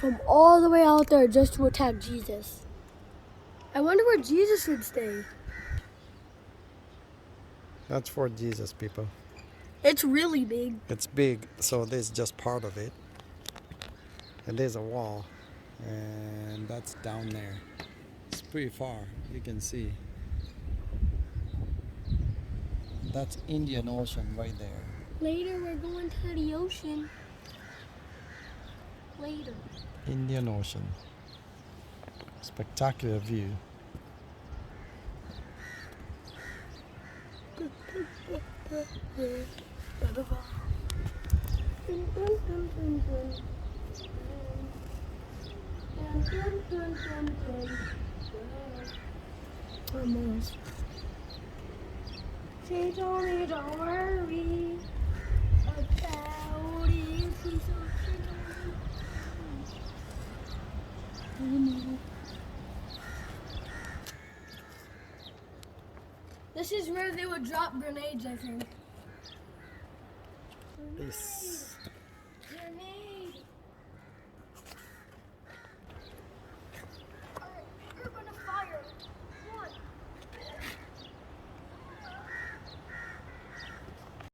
from all the way out there just to attack Jesus. I wonder where Jesus would stay. That's for Jesus, people. It's really big. It's big, so this is just part of it. And there's a wall, and that's down there. It's pretty far, you can see. That's Indian Ocean right there. Later, we're going to the ocean. Later. Indian Ocean. Spectacular view. Almost. She told me don't worry about it. This is where they would drop grenades, I think. Peace.